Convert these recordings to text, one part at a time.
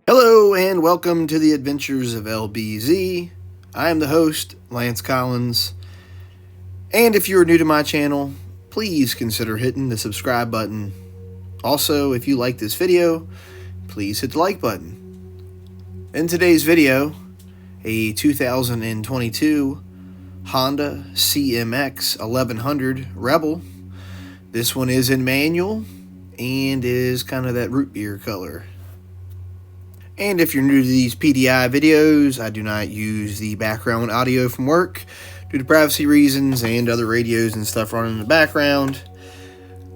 Hello and welcome to the Adventures of LBZ. I am the host, Lance Collins. And if you are new to my channel, please consider hitting the subscribe button. Also, if you like this video, please hit the like button. In today's video, a 2022 Honda Cmx1100 Rebel. This one is in manual and is kind of that root beer color. And if you're new to these PDI videos, I do not use the background audio from work due to privacy reasons and other radios and stuff running in the background.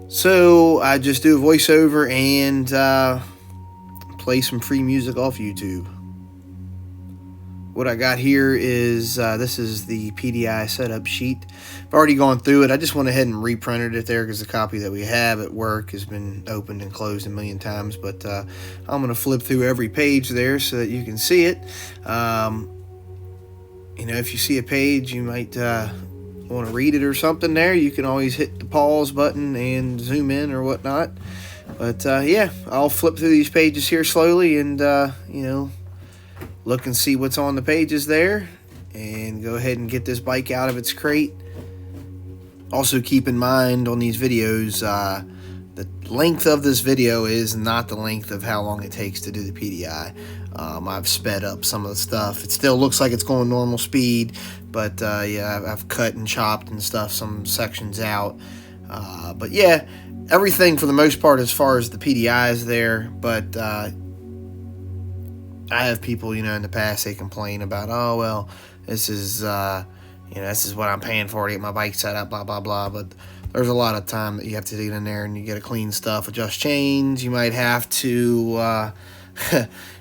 So I just do a voiceover and play some free music off YouTube. What I got here is, this is the PDI setup sheet. I've already gone through it. I just went ahead and reprinted it there because the copy that we have at work has been opened and closed a million times. But I'm going to flip through every page there so that you can see it. If you see a page, you might want to read it or something there. You can always hit the pause button and zoom in or whatnot. But yeah, I'll flip through these pages here slowly and, look and see what's on the pages there and go ahead and get this bike out of its crate. Also keep in mind on these videos, the length of this video is not the length of how long it takes to do the PDI. I've sped up some of the stuff. It still looks like it's going normal speed, but yeah, I've cut and chopped and stuff some sections out. But yeah, everything for the most part as far as the PDI is there, but I have people, in the past, they complain about, oh, well, this is, this is what I'm paying for to get my bike set up, blah, blah, blah. But there's a lot of time that you have to get in there and you got to clean stuff, adjust chains. You might have to,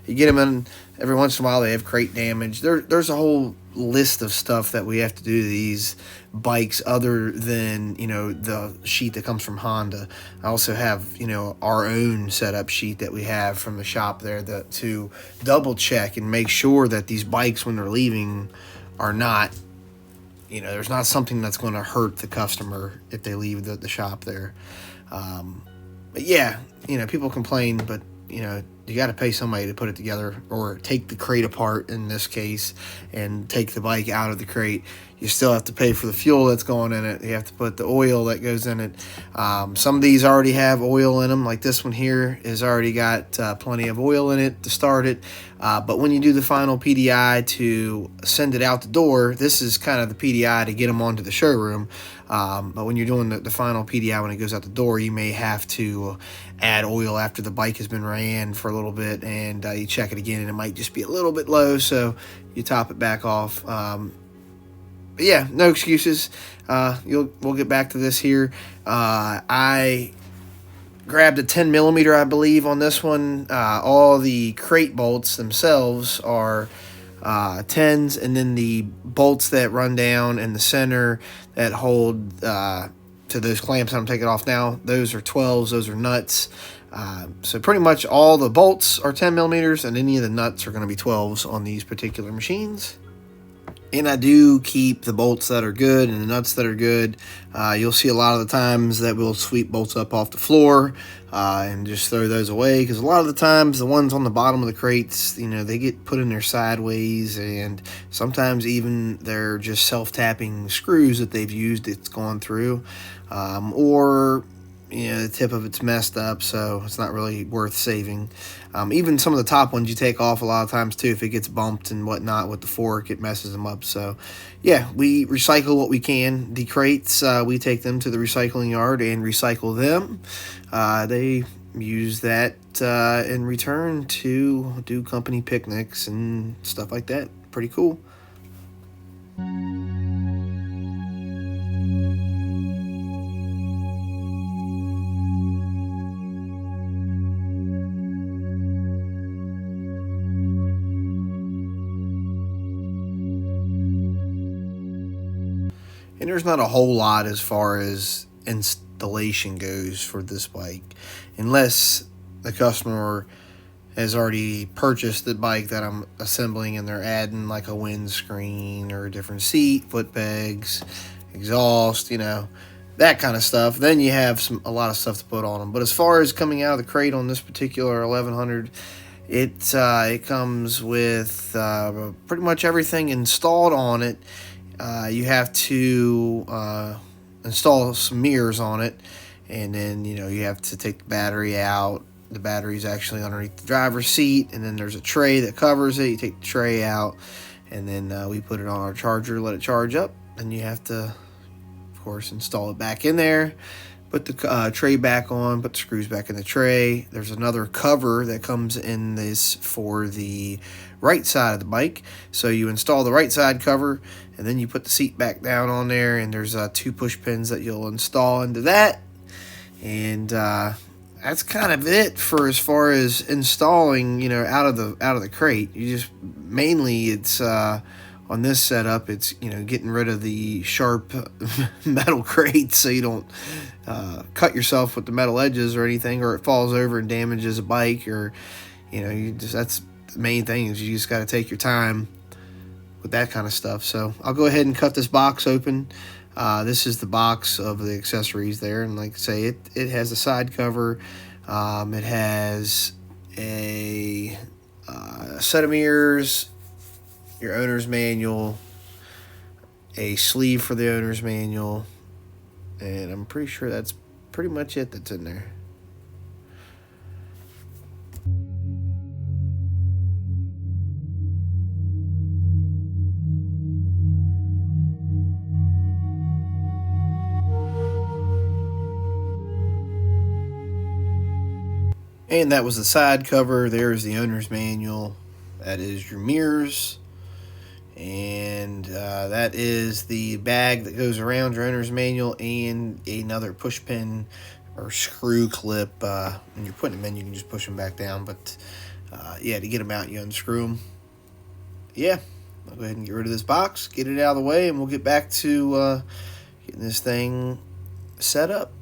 you get them in, every once in a while they have crate damage. There's a whole list of stuff that we have to do to these bikes other than, the sheet that comes from Honda. I also have, our own setup sheet that we have from the shop there to double check and make sure that these bikes when they're leaving are not, there's not something that's going to hurt the customer if they leave the shop there. But yeah, people complain, but you got to pay somebody to put it together or take the crate apart in this case and take the bike out of the crate. You still have to pay for the fuel that's going in it. You have to put the oil that goes in it. Some of these already have oil in them, like this one here has already got plenty of oil in it to start it. But when you do the final PDI to send it out the door, this is kind of the PDI to get them onto the showroom. But when you're doing the final PDI when it goes out the door, you may have to add oil after the bike has been ran for a little bit, and you check it again and it might just be a little bit low, so you top it back off. But yeah, no excuses. We'll get back to this here. I grabbed a 10 millimeter, I believe, on this one. All the crate bolts themselves are 10s, and then the bolts that run down in the center that hold to those clamps I'm taking off now, those are 12s. Those are nuts. So pretty much all the bolts are 10 millimeters, and any of the nuts are going to be 12s on these particular machines. And I do keep the bolts that are good and the nuts that are good. You'll see a lot of the times that we'll sweep bolts up off the floor and just throw those away, because a lot of the times the ones on the bottom of the crates, they get put in there sideways, and sometimes even they're just self-tapping screws that they've used, it's gone through, or the tip of it's messed up, so it's not really worth saving. Even some of the top ones you take off a lot of times too. If it gets bumped and whatnot with the fork, it messes them up. So yeah, we recycle what we can. The crates, we take them to the recycling yard and recycle them. They use that in return to do company picnics and stuff like that. Pretty cool. And there's not a whole lot as far as installation goes for this bike, unless the customer has already purchased the bike that I'm assembling and they're adding like a windscreen or a different seat, foot pegs, exhaust, that kind of stuff. Then you have a lot of stuff to put on them. But as far as coming out of the crate on this particular 1100, it comes with pretty much everything installed on it. You have to install some mirrors on it, and then you have to take the battery out. The battery's actually underneath the driver's seat, and then there's a tray that covers it. You take the tray out, and then we put it on our charger, let it charge up, and you have to, of course, install it back in there, put the tray back on, put the screws back in the tray. There's another cover that comes in this for the right side of the bike, so you install the right side cover, and then you put the seat back down on there, and there's 2 push pins that you'll install into that, and that's kind of it for as far as installing, out of the crate. You just mainly it's on this setup, it's getting rid of the sharp metal crates so you don't cut yourself with the metal edges or anything, or it falls over and damages a bike, or that's the main thing, is you just got to take your time with that kind of stuff. So I'll go ahead and cut this box open. This is the box of the accessories there, and like I say, it has a side cover. It has a set of mirrors, your owner's manual, a sleeve for the owner's manual, and I'm pretty sure that's pretty much it that's in there. And that was the side cover. There's the owner's manual. That is your mirrors. And that is the bag that goes around your owner's manual, and another push pin or screw clip. When you're putting them in, you can just push them back down. But yeah, to get them out, you unscrew them. Yeah, I'll go ahead and get rid of this box, get it out of the way, and we'll get back to getting this thing set up.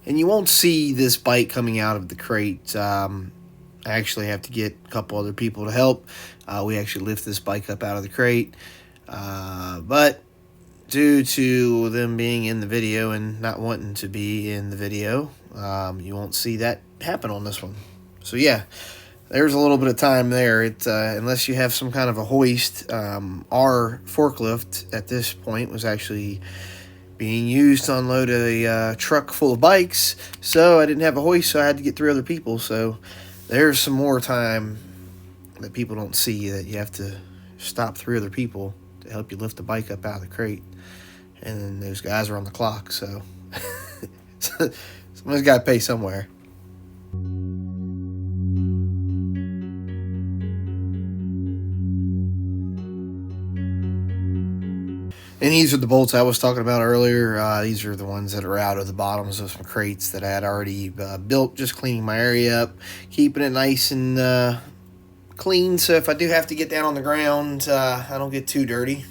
And you won't see this bike coming out of the crate. I actually have to get a couple other people to help. We actually lift this bike up out of the crate. But due to them being in the video and not wanting to be in the video, you won't see that happen on this one. So yeah, there's a little bit of time there. Unless you have some kind of a hoist, our forklift at this point was actually being used to unload a truck full of bikes, so I didn't have a hoist, so I had to get 3 other people. So there's some more time that people don't see, that you have to stop 3 other people to help you lift the bike up out of the crate, and then those guys are on the clock, so somebody's got to pay somewhere. And these are the bolts I was talking about earlier. These are the ones that are out of the bottoms of some crates that I had already built, just cleaning my area up, keeping it nice and clean, so if I do have to get down on the ground, I don't get too dirty.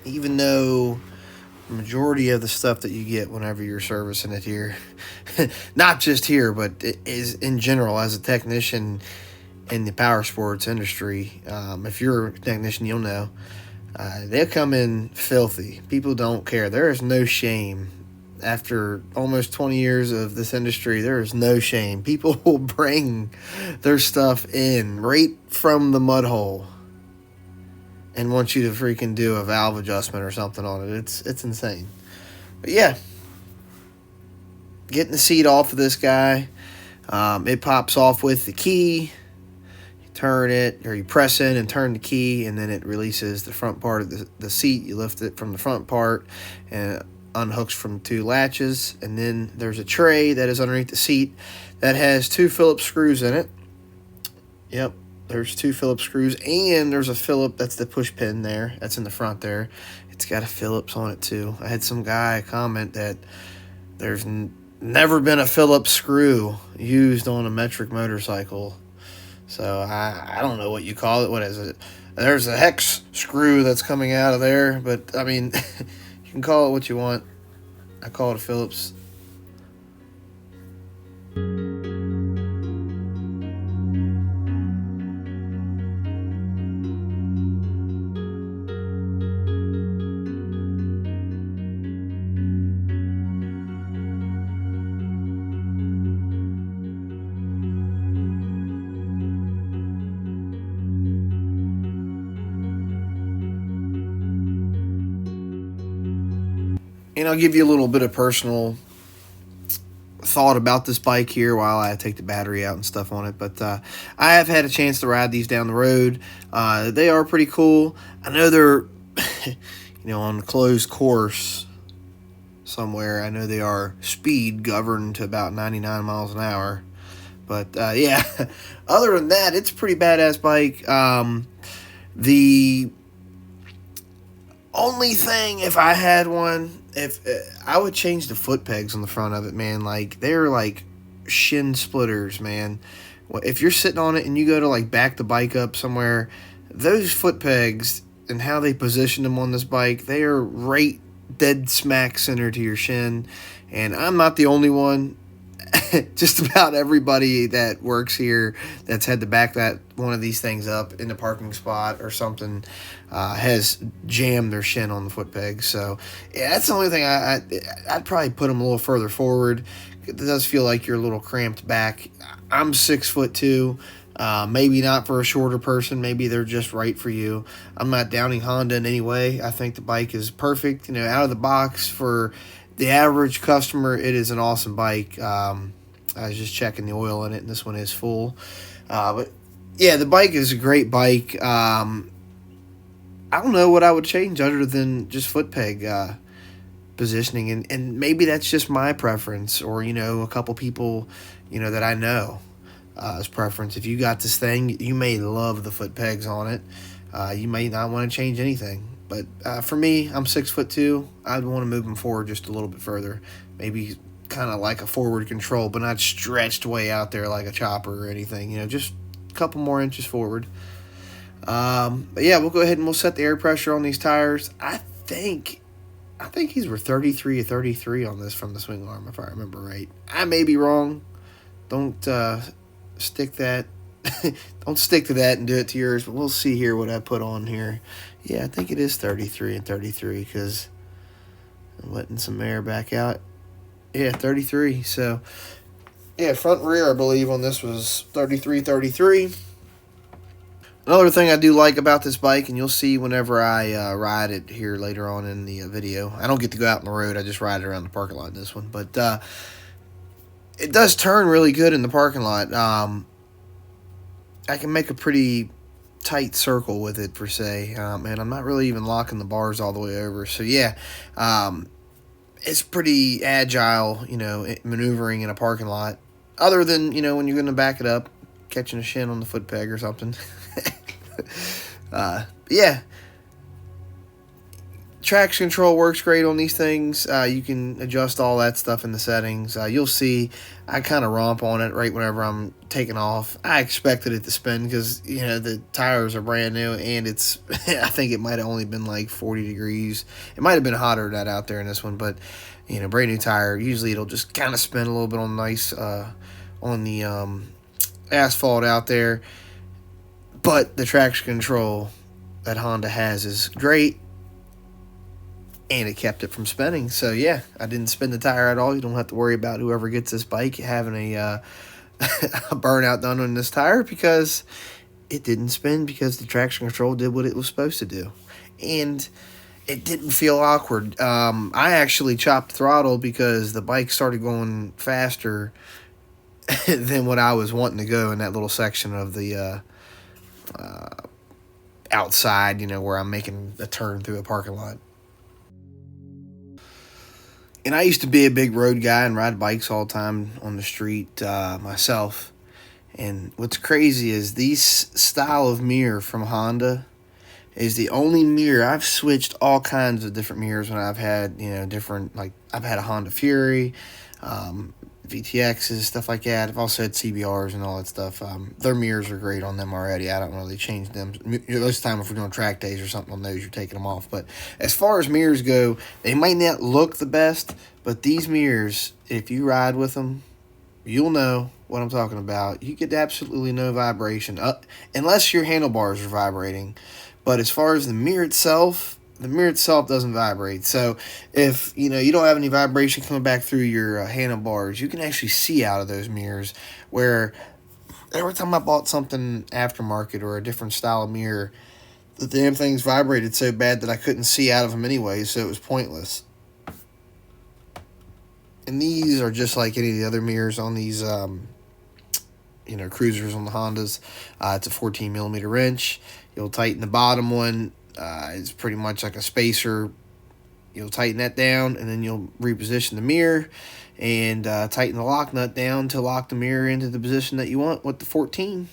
Even though the majority of the stuff that you get whenever you're servicing it here, not just here, but it is in general as a technician in the power sports industry, if you're a technician, you'll know. They'll come in filthy. People don't care. There is no shame. After almost 20 years of this industry, there is no shame. People will bring their stuff in right from the mud hole and want you to freaking do a valve adjustment or something on it. It's insane. But yeah, getting the seat off of this guy, it pops off with the key. Turn it, or you press in and turn the key, and then it releases the front part of the seat. You lift it from the front part and it unhooks from 2 latches, and then there's a tray that is underneath the seat that has 2 Phillips screws in it. Yep, there's 2 Phillips screws, and there's a Phillips, that's the push pin there, that's in the front there. It's got a Phillips on it too. I had some guy comment that there's never been a Phillips screw used on a metric motorcycle. So I don't know what you call it. What is it? There's a hex screw that's coming out of there, but I mean, you can call it what you want. I call it a Phillips. And I'll give you a little bit of personal thought about this bike here while I take the battery out and stuff on it. But I have had a chance to ride these down the road. They are pretty cool. I know they're, on a closed course somewhere. I know they are speed governed to about 99 miles an hour. But yeah, other than that, it's a pretty badass bike. The only thing, if I had one, if I would change the foot pegs on the front of it, man. Like, they're like shin splitters, man. If you're sitting on it and you go to like back the bike up somewhere, those foot pegs and how they position them on this bike, they are right dead smack center to your shin. And I'm not the only one. Just about everybody that works here that's had to back that one of these things up in the parking spot or something has jammed their shin on the foot peg. So yeah, that's the only thing. I'd probably put them a little further forward. It does feel like you're a little cramped back. I'm 6'2". Maybe not for a shorter person. Maybe they're just right for you. I'm not downing Honda in any way. I think the bike is perfect. Out of the box for the average customer, it is an awesome bike. I was just checking the oil in it, and this one is full. But yeah, the bike is a great bike. I don't know what I would change other than just foot peg positioning, and maybe that's just my preference, or a couple people that I know as preference. If you got this thing, you may love the foot pegs on it. You may not want to change anything. But for me, I'm 6'2". I'd want to move them forward just a little bit further. Maybe kind of like a forward control, but not stretched way out there like a chopper or anything. Just a couple more inches forward. But yeah, we'll go ahead and we'll set the air pressure on these tires. I think these were 33 or 33 on this from the swing arm, if I remember right. I may be wrong. Don't stick that. Don't stick to that and do it to yours, but we'll see here what I put on here. Yeah, I think it is 33 and 33 because I'm letting some air back out. Yeah, 33. So Yeah, front and rear I believe on this was 33. Another thing I do like about this bike, and you'll see whenever I ride it here later on in the video, I don't get to go out on the road, I just ride it around the parking lot in this one, but it does turn really good in the parking lot. I can make a pretty tight circle with it, per se, and I'm not really even locking the bars all the way over, so yeah, it's pretty agile, maneuvering in a parking lot, other than, when you're going to back it up, catching a shin on the foot peg or something. Yeah, traction control works great on these things. You can adjust all that stuff in the settings. You'll see I kind of romp on it right whenever I'm taking off. I expected it to spin because, the tires are brand new, and it's, I think it might have only been like 40 degrees. It might have been hotter than that out there in this one, but, brand new tire. Usually it'll just kind of spin a little bit on nice, on the asphalt out there. But the traction control that Honda has is great, and it kept it from spinning. So yeah, I didn't spin the tire at all. You don't have to worry about whoever gets this bike having a burnout done on this tire, because it didn't spin, because the traction control did what it was supposed to do. And it didn't feel awkward. I actually chopped throttle because the bike started going faster than what I was wanting to go in that little section of the outside, where I'm making a turn through a parking lot. And I used to be a big road guy and ride bikes all the time on the street myself. And what's crazy is these style of mirror from Honda is the only mirror. I've switched all kinds of different mirrors when I've had, different, like I've had a Honda Fury, VTXs, stuff like that. I've also had CBRs and all that stuff. Their mirrors are great on them already. I don't really change them. Most of the time, if we're doing track days or something on those, you're taking them off. But as far as mirrors go, they might not look the best, but these mirrors, if you ride with them, you'll know what I'm talking about. You get absolutely no vibration, unless your handlebars are vibrating. But as far as the mirror itself doesn't vibrate. So if you don't have any vibration coming back through your handlebars, you can actually see out of those mirrors. Where every time I bought something aftermarket or a different style of mirror, the damn things vibrated so bad that I couldn't see out of them anyway, so it was pointless. And these are just like any of the other mirrors on these cruisers on the Hondas. It's a 14 millimeter wrench. You'll tighten the bottom one. It's pretty much like a spacer. You'll tighten that down, and then you'll reposition the mirror and tighten the lock nut down to lock the mirror into the position that you want with the 14.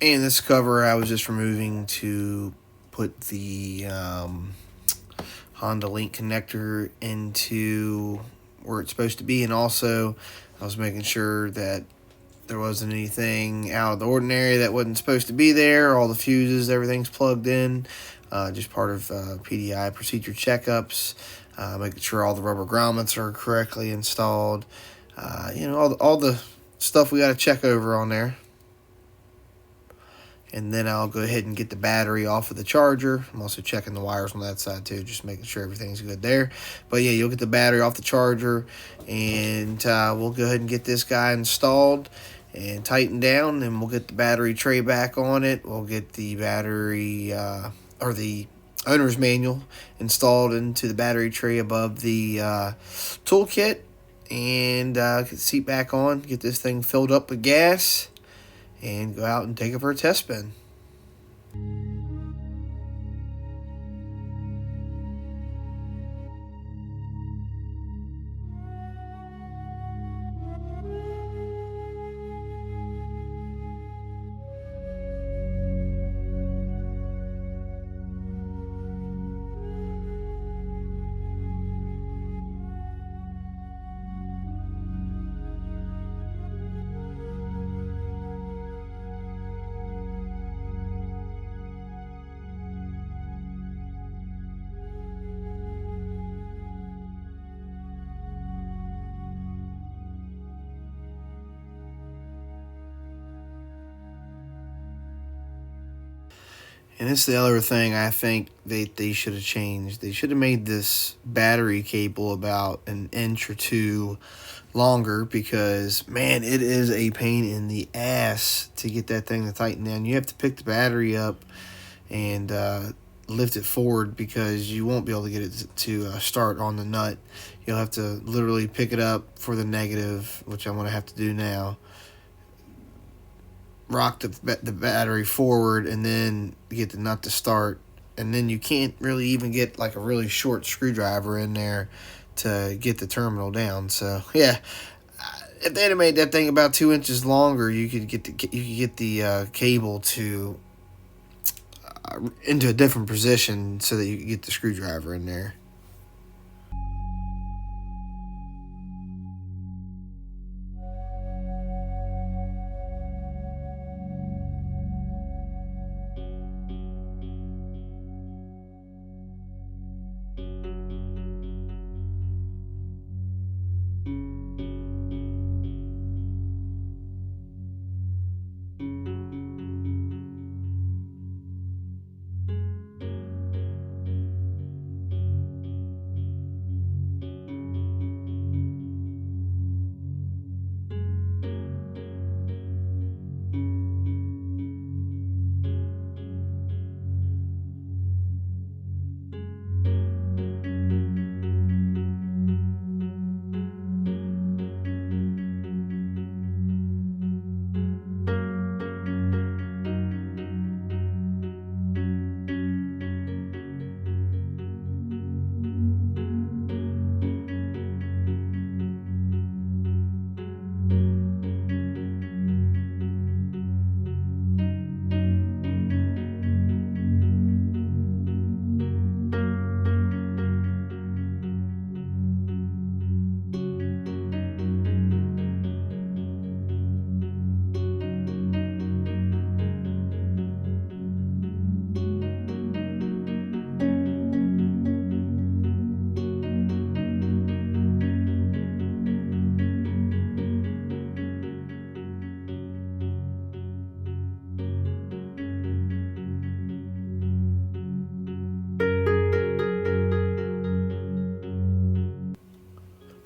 And this cover I was just removing to put the Honda Link connector into where it's supposed to be. And also I was making sure that there wasn't anything out of the ordinary that wasn't supposed to be there. All the fuses, everything's plugged in. Just part of PDI procedure checkups. Making sure all the rubber grommets are correctly installed. All the stuff we got to check over on there. And then I'll go ahead and get the battery off of the charger. I'm also checking the wires on that side too, just making sure everything's good there. But yeah, you'll get the battery off the charger, and we'll go ahead and get this guy installed and tightened down, and we'll get the battery tray back on it. We'll get the battery or the owner's manual installed into the battery tray above the toolkit, and get the seat back on, get this thing filled up with gas, and go out and take it for a test spin. And it's the other thing I think they should have changed. They should have made this battery cable about an inch or two longer, because man, it is a pain in the ass to get that thing to tighten down. You have to pick the battery up and lift it forward, because you won't be able to get it to start on the nut. You'll have to literally pick it up for the negative, which I'm going to have to do now. Rock the battery forward and then get the nut to start. And then you can't really even get like a really short screwdriver in there to get the terminal down. So yeah, if they had made that thing about 2 inches longer, you could get the cable to into a different position so that you could get the screwdriver in there.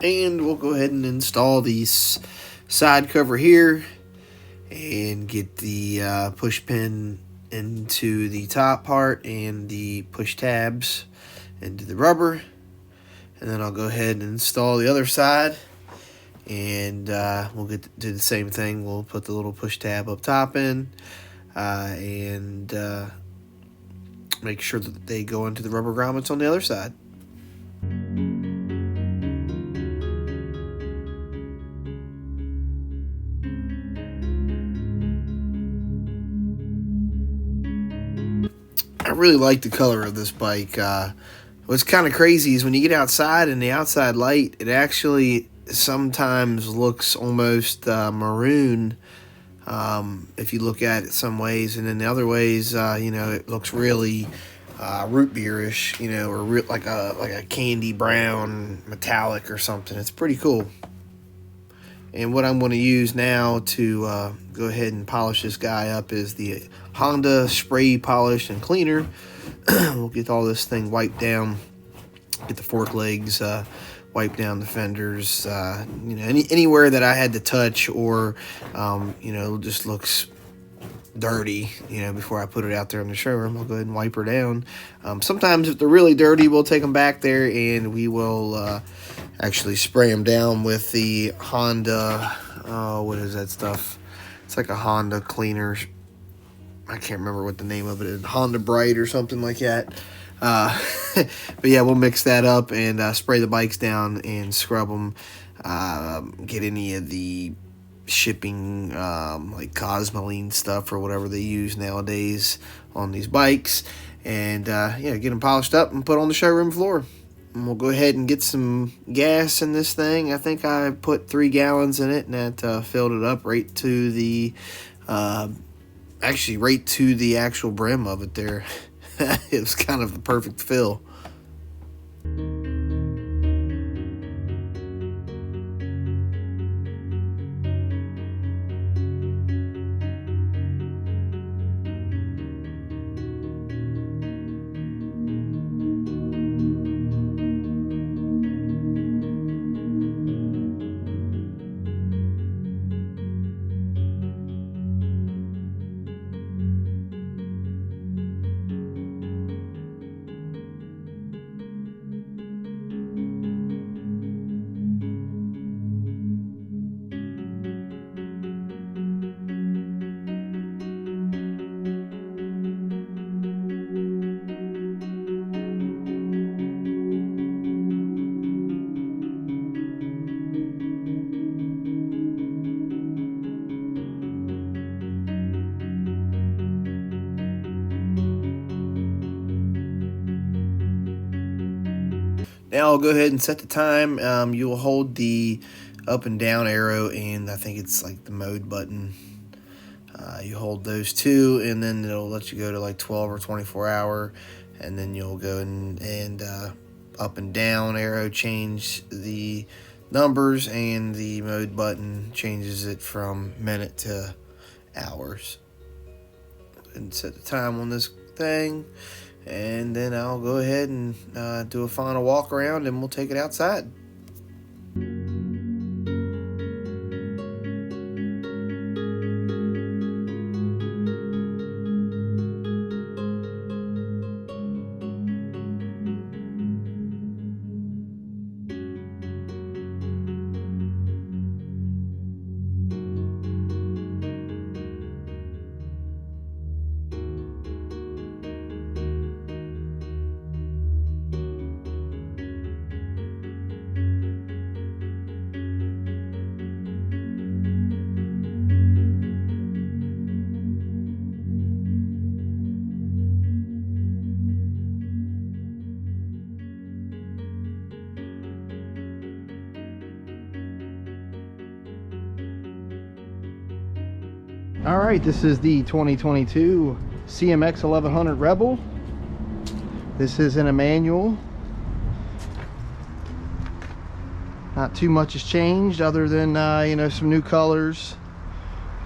And we'll go ahead and install the side cover here and get the push pin into the top part and the push tabs into the rubber. And then I'll go ahead and install the other side, and we'll get to do the same thing. We'll put the little push tab up top in and make sure that they go into the rubber grommets on the other side. I really like the color of this bike. What's kind of crazy is when you get outside and the outside light, it actually sometimes looks almost maroon if you look at it some ways, and then the other ways, it looks really root beerish, or like a candy brown metallic or something. It's pretty cool. And what I'm going to use now to go ahead and polish this guy up is the Honda spray polish and cleaner. We'll get all this thing wiped down, get the fork legs wipe down, the fenders, anywhere that I had to touch or just looks dirty, before I put it out there in the showroom. I'll go ahead and wipe her down. Sometimes if they're really dirty, we'll take them back there and we will actually spray them down with the Honda, what is that stuff? It's like a Honda cleaner. I can't remember what the name of it is. Honda Bright or something like that. But yeah, we'll mix that up and spray the bikes down and scrub them. Get any of the shipping like Cosmoline stuff or whatever they use nowadays on these bikes, and get them polished up and put on the showroom floor. And we'll go ahead and get some gas in this thing. I think I put 3 gallons in it, and that filled it up right to the right to the actual brim of it there. It was kind of the perfect fill. Now I'll go ahead and set the time. You will hold the up and down arrow, and I think it's like the mode button. You hold those two, and then it'll let you go to like 12 or 24 hour, and then you'll go and up and down arrow change the numbers, and the mode button changes it from minute to hours. And set the time on this thing, and then I'll go ahead and do a final walk around, and we'll take it outside. All right, this is the 2022 Cmx1100 Rebel. This is in a manual. Not too much has changed other than you know, some new colors.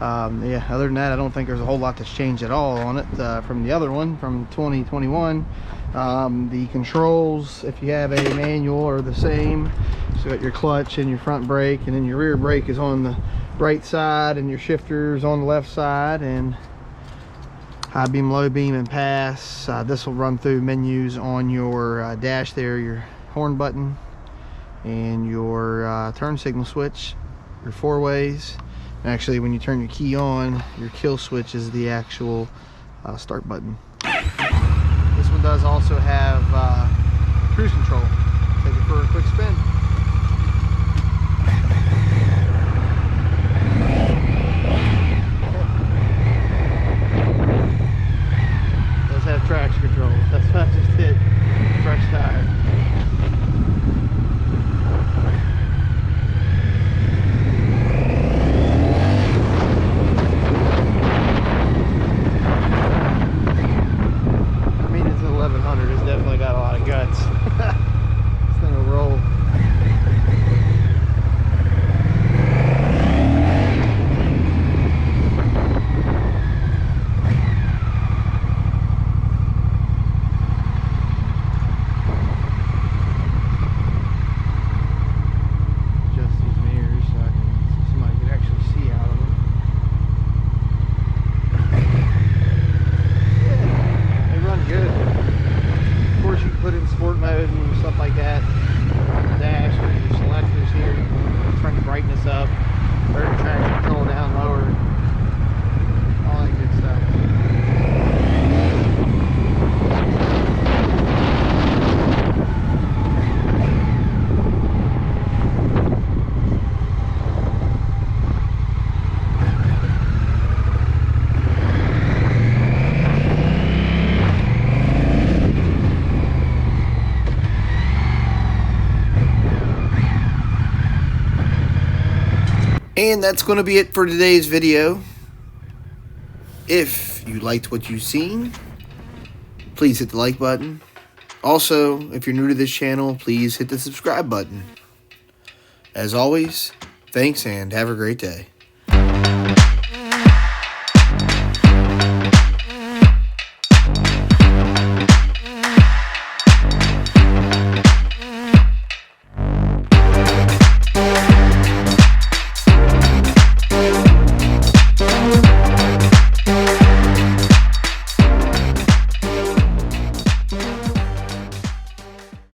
Yeah, other than that, I don't think there's a whole lot that's changed at all on it from the other one from 2021. The controls, if you have a manual, are the same. So you got your clutch and your front brake, and then your rear brake is on the right side, and your shifters on the left side, and high beam, low beam, and pass. This will run through menus on your dash there, your horn button, and your turn signal switch, your four ways. And actually, when you turn your key on, your kill switch is the actual start button. This one does also have cruise control. Take it for a quick spin. Have traction control. That's what I just hit. Fresh tire. I mean, it's an 1100. It's definitely got a lot of guts. This thing will roll. Sport mode and stuff like that. Dash, your selectors here, turn the brightness up, turn the traction control down lower, all that good stuff. And that's going to be it for today's video. If you liked what you've seen, please hit the like button. Also, if you're new to this channel, please hit the subscribe button. As always, thanks and have a great day.